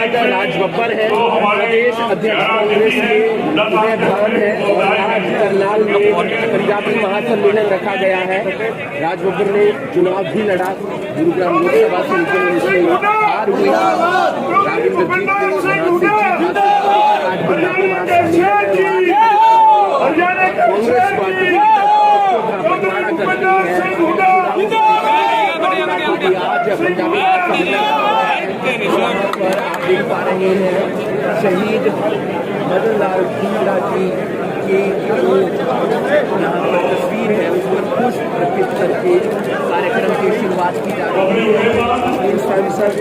राज बब्बर है, प्रदेश अध्यक्ष कांग्रेस के उदय भवन है और आज करनाल में पंजाबी महासम्मेलन रखा गया है। राज बब्बर ने चुनाव भी लड़ा, गुरुग्राम लोकसभा से उसमें हार हुई। राजेंद्र जीत को आज पंजाबी महासम्मेलन कांग्रेस पार्टी आज पंजाबी पर आप देख पा रहे हैं शहीद मदन लाल ढींगरा जी की जो यहाँ पर तस्वीर है उस पर पुष्प अर्पित करके कार्यक्रम की शुरुआत की जा रही है। साथ ही साथ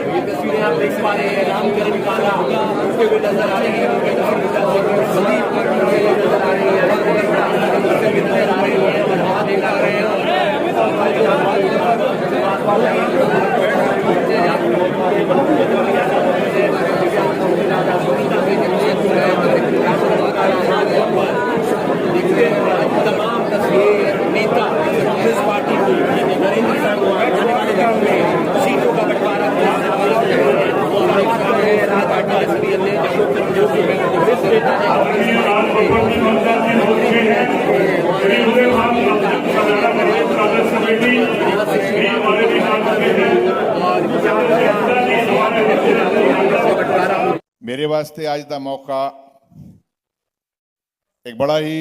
ये तस्वीरें आप देख पा रहे हैं रामकरण काला उसके भी नजर आ रही है, नजर आ रही है और वहाँ देख रहे हैं तमाम नेता कांग्रेस पार्टी को नरेंद्र साहब सीटों का बंटवारा मेरे वास्ते आज का मौका एक बड़ा ही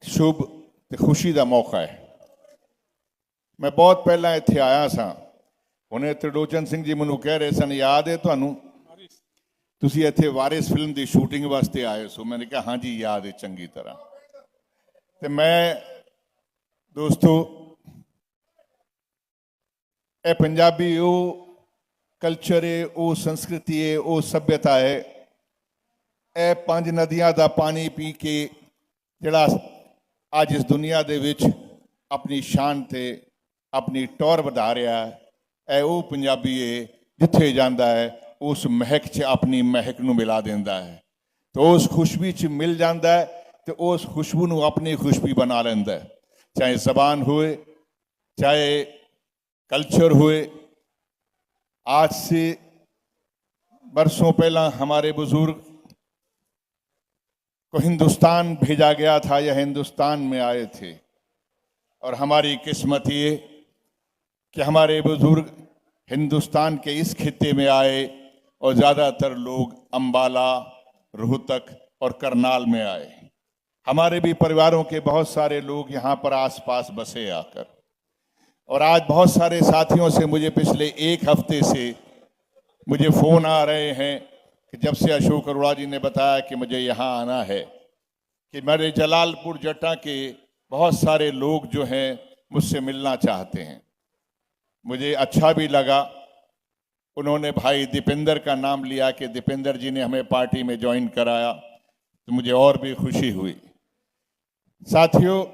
शुभ ते खुशी का मौका है। मैं बहुत पहला इत्थे आया सा, हुणे त्रिलोचन सिंह जी मैनू कह रहे सन याद है तुहानू तुसी इत्थे वारिस फिल्म की शूटिंग वास्ते आए सो। मैंने कहा हाँ जी याद है चंगी तरह। तो मैं दोस्तों ए पंजाबी वो कल्चर है, वो संस्कृति है, वो सभ्यता है। ए 5 नदियां का पानी पी के जिहड़ा आज इस दुनिया दे विच अपनी शान ते अपनी टौर वधा रहा है, ए वो पंजाबी है जिथे जाता है उस महक च अपनी महक नूं मिला देंदा है। तो उस खुशबू च मिल जाता है तो उस खुशबू नूं अपनी खुशबू बना लेंदा है। चाहे जबान होए चाहे कल्चर हुए। आज से बरसों पहला हमारे बुजुर्ग को हिंदुस्तान भेजा गया था या हिंदुस्तान में आए थे, और हमारी किस्मत ये कि हमारे बुजुर्ग हिंदुस्तान के इस खित्ते में आए और ज़्यादातर लोग अंबाला, रोहतक और करनाल में आए। हमारे भी परिवारों के बहुत सारे लोग यहाँ पर आसपास बसे आकर। और आज बहुत सारे साथियों से मुझे पिछले 1 हफ्ते से मुझे फ़ोन आ रहे हैं कि जब से अशोक अरोड़ा जी ने बताया कि मुझे यहाँ आना है, कि मेरे जलालपुर जट्टा के बहुत सारे लोग जो हैं मुझसे मिलना चाहते हैं। मुझे अच्छा भी लगा। उन्होंने भाई दीपेंद्र का नाम लिया कि दीपेंद्र जी ने हमें पार्टी में ज्वाइन कराया, तो मुझे और भी खुशी हुई। साथियों,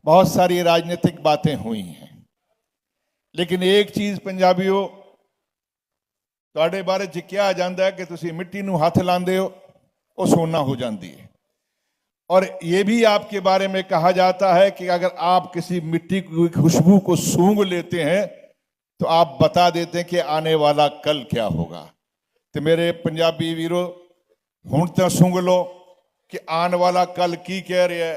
बहुत सारी राजनीतिक बातें हुई हैं, लेकिन एक चीज़ पंजाबियों तुहाडे बारे च कहा जाता है कि तुसी मिट्टी नूं हथ लांदे हो वो सोना हो जाती है। और ये भी आपके बारे में कहा जाता है कि अगर आप किसी मिट्टी की खुशबू को सूंघ लेते हैं तो आप बता देते हैं कि आने वाला कल क्या होगा। तो मेरे पंजाबी वीरों, हुण तो सूंघ लो कि आने वाला कल की कह रहा है।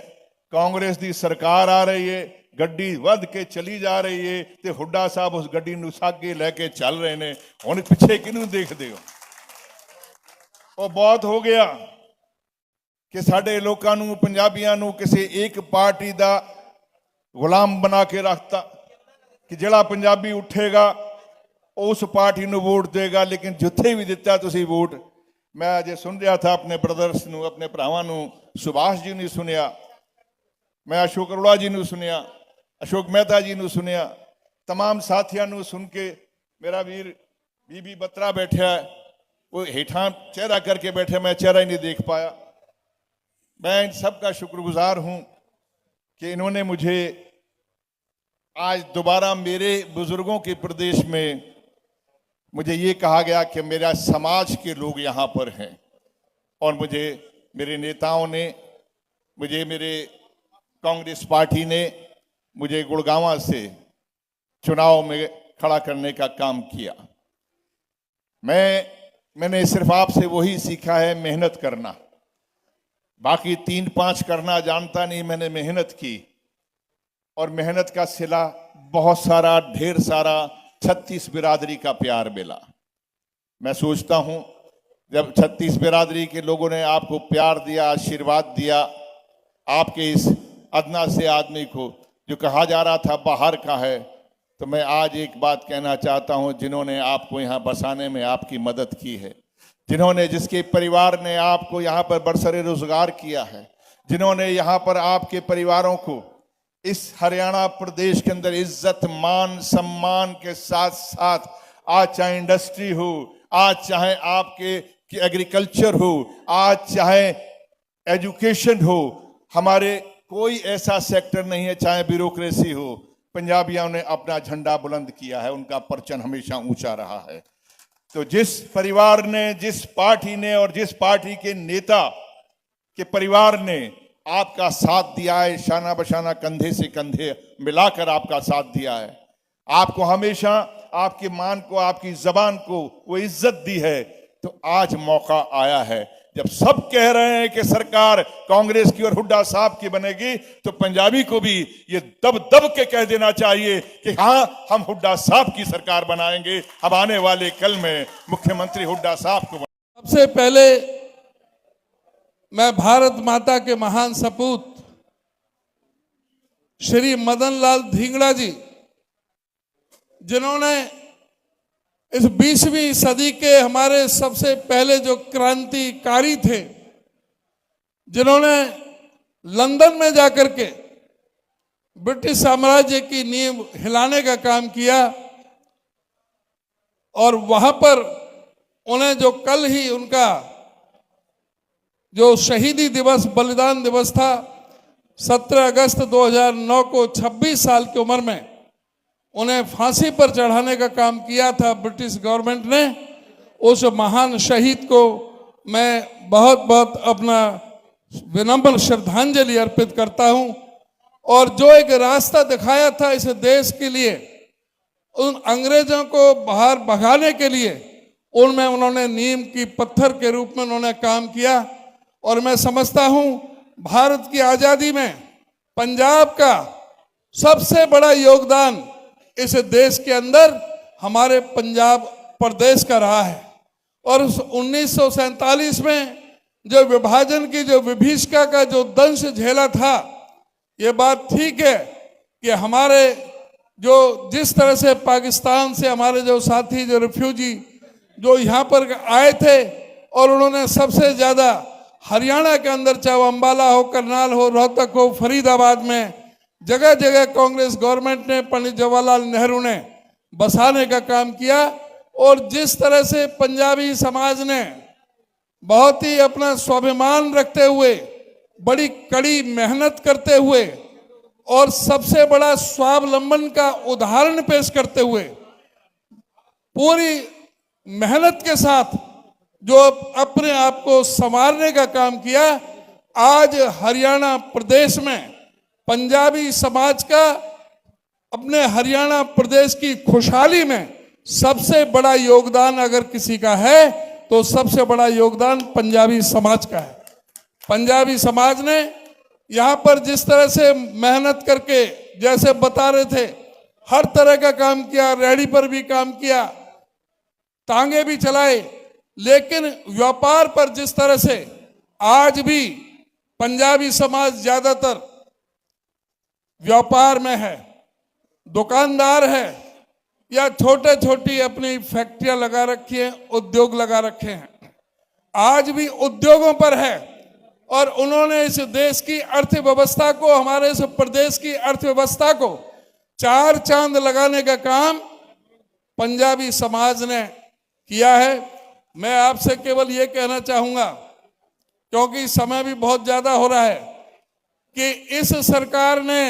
कांग्रेस की सरकार आ रही है, गड्डी वध के चली जा रही है, तो हुड्डा साहब उस गड्डी नूं सागे लैके चल रहे हैं। हुण पिछे किनूं देखदे हो? और बहुत हो गया कि साडे लोकां नूं पंजाबियां नूं किसी एक पार्टी दा गुलाम बना के रखता कि जिहड़ा पंजाबी उठेगा उस पार्टी नूं वोट देगा। लेकिन जिथे भी दिता तुसीं वोट, मैं अजे सुन रहा था अपने ब्रदर्स नूं, अपने भरावां नूं, सुभाष जी ने सुनिया, मैं अशोक अरोड़ा जी ने सुनिया, अशोक मेहता जी ने सुनिया, तमाम साथियों ने सुन के मेरा वीर बीबी बत्रा बैठा है, वो हेठा चेहरा करके बैठे, मैं चेहरा ही नहीं देख पाया। मैं इन सब का शुक्रगुजार हूँ कि इन्होंने मुझे आज दोबारा मेरे बुजुर्गों के प्रदेश में मुझे ये कहा गया कि मेरा समाज के लोग यहाँ पर हैं, और मुझे मेरे नेताओं ने, मुझे मेरे कांग्रेस पार्टी ने मुझे गुड़गांव से चुनाव में खड़ा करने का काम किया। मैंने सिर्फ आपसे वही सीखा है, मेहनत करना। बाकी 3-5 करना जानता नहीं, मैंने मेहनत की और मेहनत का सिला बहुत सारा, ढेर सारा 36 बिरादरी का प्यार मिला। मैं सोचता हूं जब 36 बिरादरी के लोगों ने आपको प्यार दिया, आशीर्वाद दिया, आपके इस अदना से आदमी को जो कहा जा रहा था बाहर का है, तो मैं आज एक बात कहना चाहता हूं, जिन्होंने आपको यहाँ बसाने में आपकी मदद की है, जिसके परिवार ने आपको यहाँ पर बरसरे रोजगार किया है, जिन्होंने यहाँ पर आपके परिवारों को इस हरियाणा प्रदेश के अंदर इज्जत मान सम्मान के साथ साथ, आज चाहे इंडस्ट्री हो, आज चाहे आपके एग्रीकल्चर हो, आज चाहे एजुकेशन हो, हमारे कोई ऐसा सेक्टर नहीं है, चाहे ब्यूरोक्रेसी हो, पंजाबियों ने अपना झंडा बुलंद किया है, उनका परचम हमेशा ऊंचा रहा है। तो जिस परिवार ने, जिस पार्टी ने और जिस पार्टी के नेता के परिवार ने आपका साथ दिया है, शाना बशाना कंधे से कंधे मिलाकर आपका साथ दिया है, आपको हमेशा आपके मान को, आपकी जबान को वो इज्जत दी है, तो आज मौका आया है जब सब कह रहे हैं कि सरकार कांग्रेस की और हुड्डा साहब की बनेगी, तो पंजाबी को भी ये दब दब के कह देना चाहिए कि हाँ, हम हुड्डा साहब की सरकार बनाएंगे, हम आने वाले कल में मुख्यमंत्री हुड्डा साहब को। सबसे पहले मैं भारत माता के महान सपूत श्री मदन लाल धिंगड़ा जी, जिन्होंने इस 20वीं सदी के हमारे सबसे पहले जो क्रांतिकारी थे, जिन्होंने लंदन में जाकर के ब्रिटिश साम्राज्य की नींव हिलाने का काम किया, और वहां पर उन्हें जो कल ही उनका जो शहीदी दिवस, बलिदान दिवस था, 17 अगस्त 2009 को 26 साल की उम्र में उन्हें फांसी पर चढ़ाने का काम किया था ब्रिटिश गवर्नमेंट ने। उस महान शहीद को मैं बहुत बहुत अपना विनम्र श्रद्धांजलि अर्पित करता हूं। और जो एक रास्ता दिखाया था इस देश के लिए, उन अंग्रेजों को बाहर भगाने के लिए, उनमें उन्होंने नीम की पत्थर के रूप में उन्होंने काम किया। और मैं समझता हूं भारत की आज़ादी में पंजाब का सबसे बड़ा योगदान इस देश के अंदर हमारे पंजाब प्रदेश का रहा है। और 1947 में जो विभाजन की, जो विभीषिका का जो दंश झेला था, ये बात ठीक है कि हमारे जो जिस तरह से पाकिस्तान से हमारे जो साथी, जो रिफ्यूजी जो यहाँ पर आए थे, और उन्होंने सबसे ज़्यादा हरियाणा के अंदर, चाहे वो अम्बाला हो, करनाल हो, रोहतक हो, फरीदाबाद में जगह जगह कांग्रेस गवर्नमेंट ने, पंडित जवाहरलाल नेहरू ने बसाने का काम किया। और जिस तरह से पंजाबी समाज ने बहुत ही अपना स्वाभिमान रखते हुए, बड़ी कड़ी मेहनत करते हुए और सबसे बड़ा स्वावलंबन का उदाहरण पेश करते हुए पूरी मेहनत के साथ जो अपने आप को संवारने का काम किया, आज हरियाणा प्रदेश में पंजाबी समाज का अपने हरियाणा प्रदेश की खुशहाली में सबसे बड़ा योगदान अगर किसी का है तो सबसे बड़ा योगदान पंजाबी समाज का है। पंजाबी समाज ने यहाँ पर जिस तरह से मेहनत करके, जैसे बता रहे थे, हर तरह का काम किया, रेहड़ी पर भी काम किया, टांगे भी चलाए, लेकिन व्यापार पर जिस तरह से आज भी पंजाबी समाज ज्यादातर व्यापार में है, दुकानदार है, या छोटे छोटी अपनी फैक्ट्रियां लगा रखी हैं, उद्योग लगा रखे हैं, आज भी उद्योगों पर है। और उन्होंने इस देश की अर्थव्यवस्था को, हमारे इस प्रदेश की अर्थव्यवस्था को चार चांद लगाने का काम पंजाबी समाज ने किया है। मैं आपसे केवल ये कहना चाहूंगा, क्योंकि समय भी बहुत ज्यादा हो रहा है, कि इस सरकार ने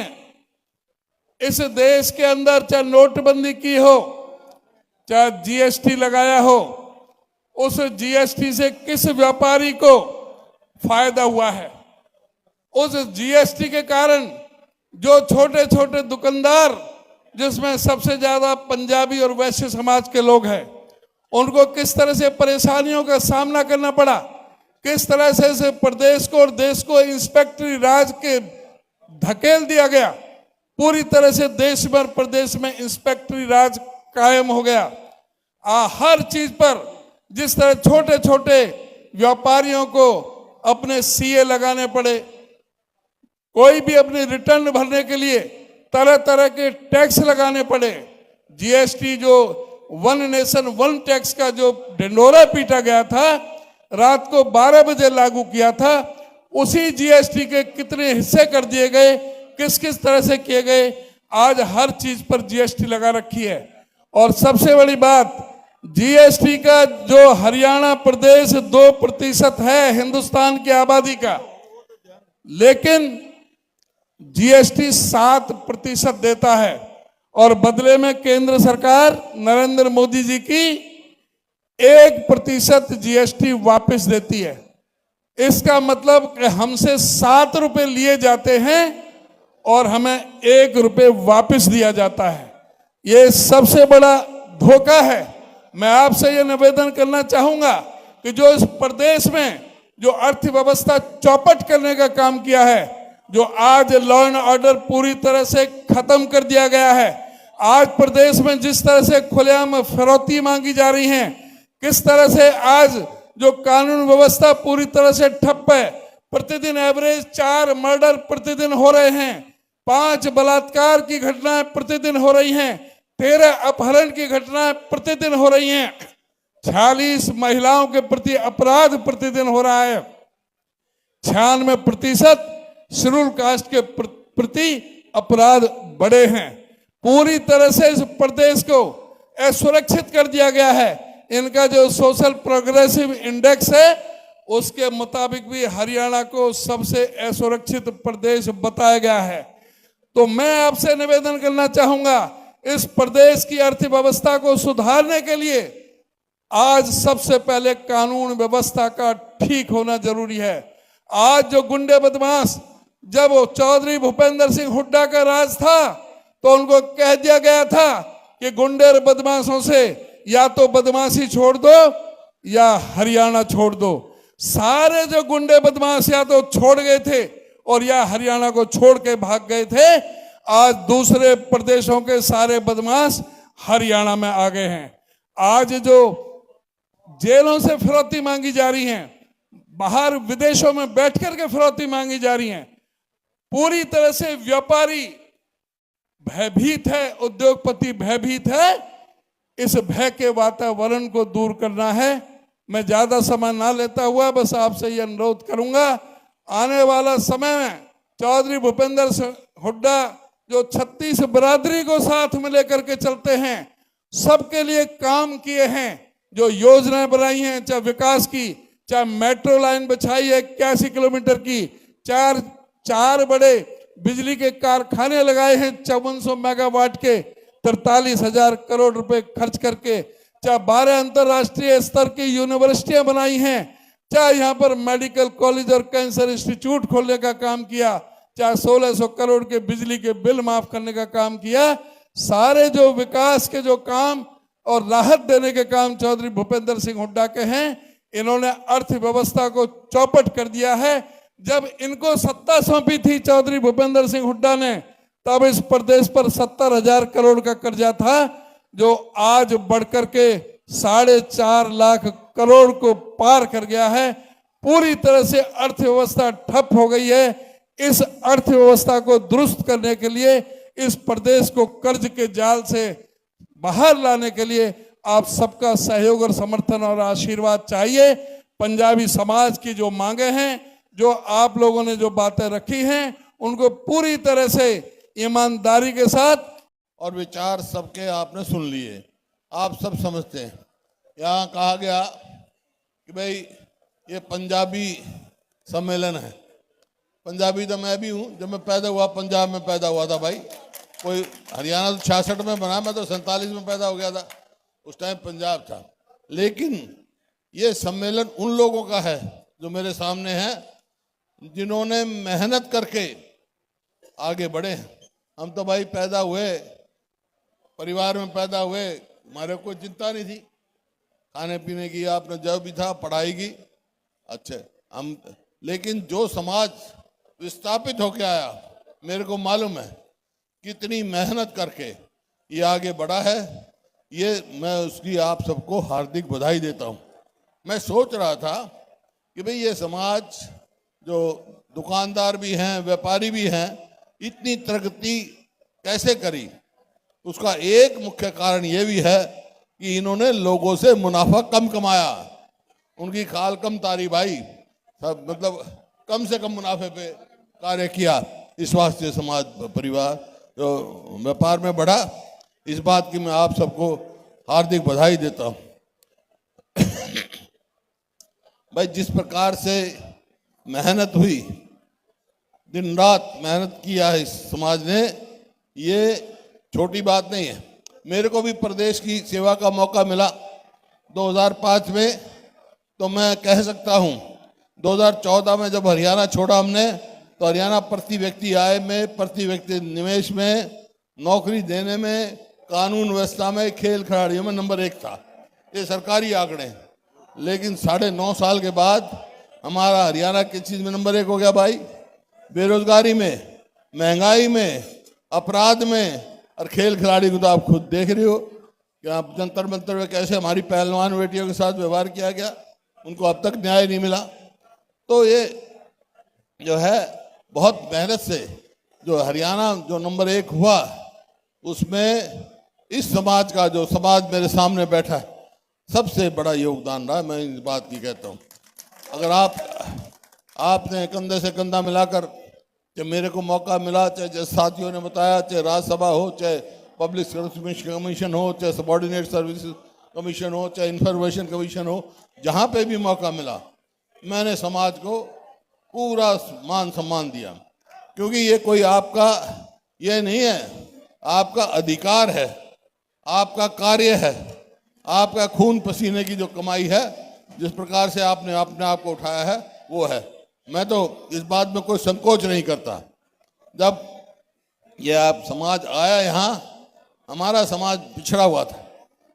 इस देश के अंदर चाहे नोटबंदी की हो, चाहे जीएसटी लगाया हो, उस जीएसटी से किस व्यापारी को फायदा हुआ है? उस जीएसटी के कारण जो छोटे छोटे दुकानदार जिसमें सबसे ज्यादा पंजाबी और वैश्य समाज के लोग हैं, उनको किस तरह से परेशानियों का सामना करना पड़ा, किस तरह से इस प्रदेश को और देश को इंस्पेक्टरी राज के धकेल दिया गया, पूरी तरह से देश भर प्रदेश में इंस्पेक्टरी राज कायम हो गया। हर चीज पर जिस तरह छोटे छोटे व्यापारियों को अपने सीए लगाने पड़े, कोई भी अपनी रिटर्न भरने के लिए तरह तरह के टैक्स लगाने पड़े, जीएसटी जो वन नेशन वन टैक्स का जो ढिंढोरा पीटा गया था, रात को 12 बजे लागू किया था, उसी जीएसटी के कितने हिस्से कर दिए गए, किस किस तरह से किए गए, आज हर चीज पर जीएसटी लगा रखी है। और सबसे बड़ी बात, जीएसटी का जो हरियाणा प्रदेश 2% है हिंदुस्तान की आबादी का, लेकिन जीएसटी 7% देता है और बदले में केंद्र सरकार नरेंद्र मोदी जी की 1% जीएसटी वापस देती है। इसका मतलब कि हमसे 7 रुपए लिए जाते हैं और हमें 1 रुपए वापस दिया जाता है। ये सबसे बड़ा धोखा है। मैं आपसे ये निवेदन करना चाहूंगा कि जो इस प्रदेश में जो अर्थव्यवस्था चौपट करने का काम किया है, जो आज लॉ एंड ऑर्डर पूरी तरह से खत्म कर दिया गया है, आज प्रदेश में जिस तरह से खुलेआम फिरौती मांगी जा रही है, किस तरह से आज जो कानून व्यवस्था पूरी तरह से ठप है, प्रतिदिन एवरेज 4 मर्डर प्रतिदिन हो रहे हैं, 5 बलात्कार की घटनाएं प्रतिदिन हो रही हैं, 13 अपहरण की घटनाएं प्रतिदिन हो रही हैं, 46 महिलाओं के प्रति अपराध प्रतिदिन हो रहा है, 96% शेड्यूल कास्ट के प्रति अपराध बढ़े हैं। पूरी तरह से इस प्रदेश को असुरक्षित कर दिया गया है। इनका जो सोशल प्रोग्रेसिव इंडेक्स है, उसके मुताबिक भी हरियाणा को सबसे असुरक्षित प्रदेश बताया गया है। तो मैं आपसे निवेदन करना चाहूंगा, इस प्रदेश की अर्थव्यवस्था को सुधारने के लिए आज सबसे पहले कानून व्यवस्था का ठीक होना जरूरी है। आज जो गुंडे बदमाश, जब चौधरी भूपेंद्र सिंह हुड्डा का राज था तो उनको कह दिया गया था कि गुंडे और बदमाशों से या तो बदमाशी छोड़ दो या हरियाणा छोड़ दो। सारे जो गुंडे बदमाश या तो छोड़ गए थे और या हरियाणा को छोड़ के भाग गए थे। आज दूसरे प्रदेशों के सारे बदमाश हरियाणा में आ गए हैं। आज जो जेलों से फिरौती मांगी जा रही है, बाहर विदेशों में बैठ करके फिरौती मांगी जा रही है, पूरी तरह से व्यापारी भयभीत है, उद्योगपति भयभीत है। इस भय के वातावरण को दूर करना है। मैं ज्यादा समय ना लेता हुआ बस आपसे यह अनुरोध करूंगा, आने वाला समय में चौधरी भूपेंद्र सिंह हुड्डा जो 36 बरादरी को साथ में लेकर के चलते हैं, सबके लिए काम किए हैं, जो योजनाएं बनाई हैं, चाहे विकास की, चाहे मेट्रो लाइन बिछाई है 81 किलोमीटर की, चार बड़े बिजली के कारखाने लगाए हैं 5400 मेगावाट के 43,000 करोड़ रुपए खर्च करके, चाहे 12 अंतरराष्ट्रीय स्तर की यूनिवर्सिटियां बनाई हैं, चाहे यहाँ पर मेडिकल कॉलेज और कैंसर इंस्टीट्यूट खोलने का काम किया, चाहे 1600 करोड़ के बिजली के बिल माफ करने का काम किया। सारे जो विकास के जो काम और राहत देने के काम चौधरी भूपेंद्र सिंह हुड्डा के हैं। इन्होंने अर्थव्यवस्था को चौपट कर दिया है। जब इनको सत्ता सौंपी थी चौधरी भूपेंद्र सिंह हुड्डा ने, तब इस प्रदेश पर 70,000 करोड़ का कर्जा था, जो आज बढ़कर के 4.5 लाख करोड़ को पार कर गया है। पूरी तरह से अर्थव्यवस्था ठप हो गई है। इस अर्थव्यवस्था को दुरुस्त करने के लिए, इस प्रदेश को कर्ज के जाल से बाहर लाने के लिए आप सबका सहयोग और समर्थन और आशीर्वाद चाहिए। पंजाबी समाज की जो मांगे हैं, जो आप लोगों ने जो बातें रखी हैं, उनको पूरी तरह से ईमानदारी के साथ, और विचार सबके आपने सुन लिए, आप सब समझते हैं। यहाँ कहा गया कि भाई ये पंजाबी सम्मेलन है। पंजाबी तो मैं भी हूँ, जब मैं पैदा हुआ पंजाब में पैदा हुआ था भाई। कोई हरियाणा तो 66 में बना, मैं तो 47 में पैदा हो गया था, उस टाइम पंजाब था। लेकिन ये सम्मेलन उन लोगों का है जो मेरे सामने हैं, जिन्होंने मेहनत करके आगे बढ़े हैं। हम तो भाई पैदा हुए परिवार में पैदा हुए, हमारे कोई चिंता नहीं थी खाने पीने की, आपने जो भी था पढ़ाई की, अच्छे हम। लेकिन जो समाज विस्थापित होके आया, मेरे को मालूम है कितनी मेहनत करके ये आगे बढ़ा है, ये मैं उसकी आप सबको हार्दिक बधाई देता हूँ। मैं सोच रहा था कि भाई ये समाज जो दुकानदार भी हैं, व्यापारी भी हैं, इतनी प्रगति कैसे करी। उसका एक मुख्य कारण ये भी है कि इन्होंने लोगों से मुनाफा कम कमाया, उनकी खाल कम तारी भाई, सब मतलब कम से कम मुनाफे पे कार्य किया। इस वास्ते समाज परिवार जो व्यापार में बढ़ा, इस बात की मैं आप सबको हार्दिक बधाई देता हूँ। भाई जिस प्रकार से मेहनत हुई, दिन रात मेहनत किया है इस समाज ने, ये छोटी बात नहीं है। मेरे को भी प्रदेश की सेवा का मौका मिला 2005 में, तो मैं कह सकता हूँ 2014 में जब हरियाणा छोड़ा हमने, तो हरियाणा प्रति व्यक्ति आय में, प्रति व्यक्ति निवेश में, नौकरी देने में, कानून व्यवस्था में, खेल खिलाड़ियों में नंबर 1 था। ये सरकारी आंकड़े हैं। लेकिन 9.5 साल के बाद हमारा हरियाणा किस चीज़ में नंबर 1 हो गया भाई? बेरोजगारी में, महंगाई में, अपराध में, और खेल खिलाड़ी को तो आप खुद देख रहे हो कि आप जंतर मंतर में कैसे हमारी पहलवान बेटियों के साथ व्यवहार किया गया, उनको अब तक न्याय नहीं मिला। तो ये जो है बहुत मेहनत से जो हरियाणा जो नंबर 1 हुआ, उसमें इस समाज का, जो समाज मेरे सामने बैठा है, सबसे बड़ा योगदान रहा। मैं इस बात की कहता हूँ, अगर आपने कंधे से कंधा मिलाकर, चाहे मेरे को मौका मिला, चाहे साथियों ने बताया, चाहे राज्यसभा हो, चाहे पब्लिक सर्विस कमीशन हो, चाहे सबॉर्डिनेट सर्विस कमीशन हो, चाहे इंफॉर्मेशन कमीशन हो, जहाँ पे भी मौका मिला, मैंने समाज को पूरा मान सम्मान दिया। क्योंकि ये कोई आपका ये नहीं है, आपका अधिकार है, आपका कार्य है, आपका खून पसीने की जो कमाई है, जिस प्रकार से आपने अपने आप को उठाया है, वो है। मैं तो इस बात में कोई संकोच नहीं करता। जब ये आप समाज आया यहाँ, हमारा समाज पिछड़ा हुआ था,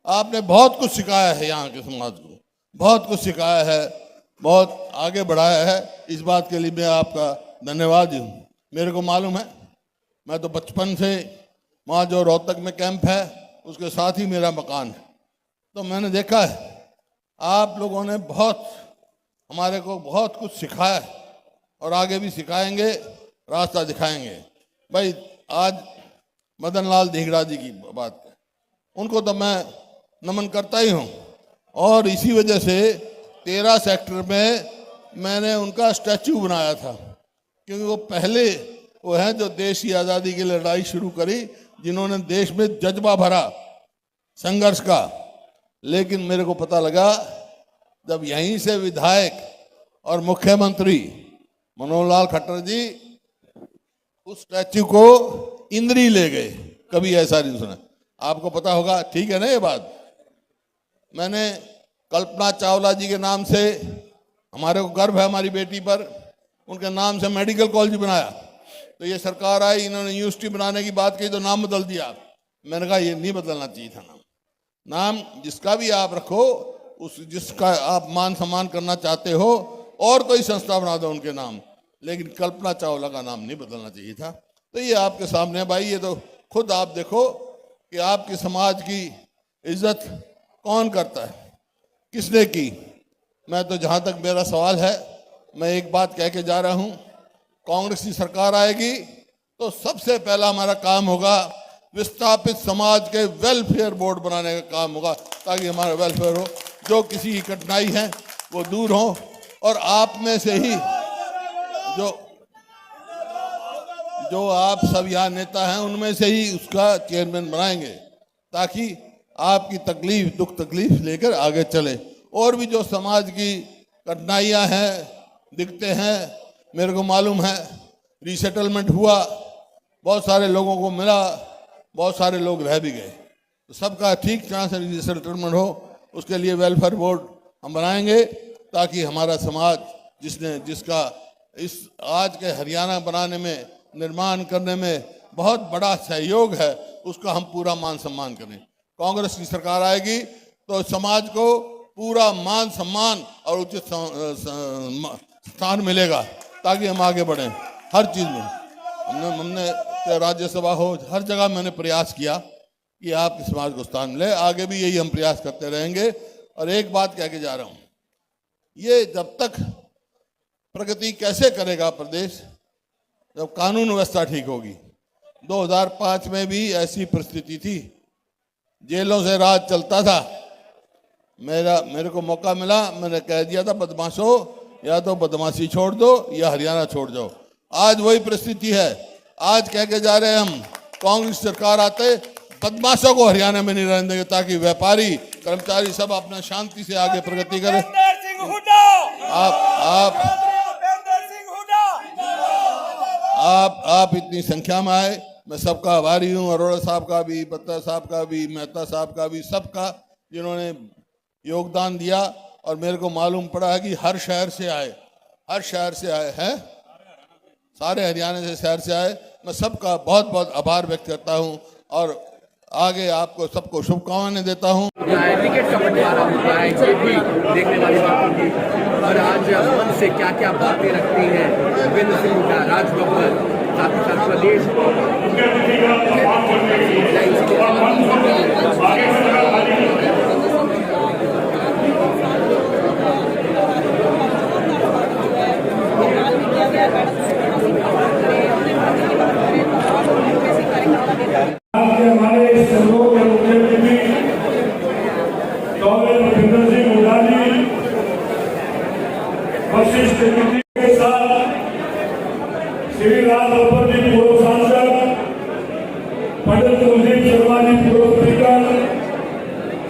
आपने बहुत कुछ सिखाया है यहाँ के समाज को, बहुत कुछ सिखाया है, बहुत आगे बढ़ाया है। इस बात के लिए मैं आपका धन्यवाद हूँ। मेरे को मालूम है, मैं तो बचपन से वहाँ जो रोहतक में कैंप है, उसके साथ ही मेरा मकान है, तो मैंने देखा है आप लोगों ने बहुत हमारे को बहुत कुछ सिखाया है और आगे भी सिखाएंगे, रास्ता दिखाएंगे। भाई आज मदन लाल ढींगरा जी की बात है, उनको तो मैं नमन करता ही हूँ, और इसी वजह से 13 सेक्टर में मैंने उनका स्टैचू बनाया था, क्योंकि वो पहले वो हैं जो देश की आज़ादी की लड़ाई शुरू करी, जिन्होंने देश में जज्बा भरा संघर्ष का। लेकिन मेरे को पता लगा जब यहीं से विधायक और मुख्यमंत्री मनोहर लाल खट्टर जी उस स्टैच्यू को इंद्री ले गए, कभी ऐसा नहीं सुना। आपको पता होगा, ठीक है ना ये बात? मैंने कल्पना चावला जी के नाम से, हमारे को गर्व है हमारी बेटी पर, उनके नाम से मेडिकल कॉलेज बनाया। तो ये सरकार आई, इन्होंने यूनिवर्सिटी बनाने की बात की तो नाम बदल दिया। मैंने कहा ये नहीं बदलना चाहिए था नाम जिसका भी आप रखो, उस जिसका आप मान सम्मान करना चाहते हो, और कोई संस्था बना दो उनके नाम, लेकिन कल्पना चावला का नाम नहीं बदलना चाहिए था। तो ये आपके सामने भाई, ये तो खुद आप देखो कि आपके समाज की इज्जत कौन करता है, किसने की। मैं तो जहाँ तक मेरा सवाल है, मैं एक बात कह के जा रहा हूँ, कांग्रेस की सरकार आएगी तो सबसे पहला हमारा काम होगा विस्थापित समाज के वेलफेयर बोर्ड बनाने का काम होगा, ताकि हमारा वेलफेयर हो, जो किसी की कठिनाई है वो दूर हो, और आप में से ही जो आप सब यहाँ नेता हैं, उनमें से ही उसका चेयरमैन बनाएंगे, ताकि आपकी तकलीफ, दुख तकलीफ लेकर आगे चले। और भी जो समाज की कठिनाइयाँ हैं, दिखते हैं, मेरे को मालूम है रीसेटलमेंट हुआ, बहुत सारे लोगों को मिला, बहुत सारे लोग रह भी गए, तो सबका ठीक तरह से रीसेटलमेंट हो, उसके लिए वेलफेयर बोर्ड हम बनाएंगे, ताकि हमारा समाज जिसका इस आज के हरियाणा बनाने में, निर्माण करने में बहुत बड़ा सहयोग है, उसका हम पूरा मान सम्मान करें। कांग्रेस की सरकार आएगी तो समाज को पूरा मान सम्मान और उचित स्थान मिलेगा ताकि हम आगे बढ़ें हर चीज में। हमने राज्यसभा हो, हर जगह मैंने प्रयास किया कि आपके समाज को स्थान मिले। आगे भी यही हम प्रयास करते रहेंगे। और एक बात कह के जा रहा हूं, ये जब तक प्रगति कैसे करेगा प्रदेश, जब कानून व्यवस्था ठीक होगी। 2005 में भी ऐसी परिस्थिति थी, जेलों से राज चलता था। मेरे को मौका मिला, मैंने कह दिया था बदमाशों या तो बदमाशी छोड़ दो या हरियाणा छोड़ जाओ। आज वही परिस्थिति है। आज कह के जा रहे हैं हम, कांग्रेस सरकार आते बदमाशों को हरियाणा में नहीं रहने देंगे ताकि व्यापारी कर्मचारी सब अपना शांति से आगे प्रगति करें। आप इतनी संख्या में आए, मैं सबका आभारी हूँ। अरोड़ा साहब का भी, बत्ता साहब का भी, मेहता साहब का भी, सबका जिन्होंने योगदान दिया। और मेरे को मालूम पड़ा है कि हर शहर से आए हैं, सारे हरियाणा से शहर से आए। मैं सबका बहुत बहुत आभार व्यक्त करता हूँ और आगे आपको सबको शुभकामनाएं देता हूँ। टिकट का बंटवारा होता है, ये भी देखने वाली बात होगी। और आज मन से क्या क्या बातें रखती हैं भूपेंद्र सिंह हुड्डा, राज बब्बर, साथ ही साथ प्रदेश हमारे सहयोग के मुख्यमंत्री डॉक्टर भूपेंद्र सिंह हुड्डा जी वशिष्ठ के साथ श्री राज बब्बर जी पूर्व सांसद, पंडित कुलदीप शर्मा जी पूर्व स्पीकर,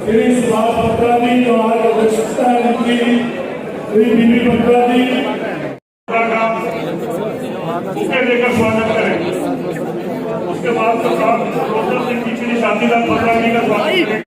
श्री सुभाष बत्रा जी जो आज अध्यक्षता है उनकी, श्री बीबी बत्रा जी बुके लेकर स्वागत करें। उसके बाद सरकार शादी का 15 का स्वागत करेंगे।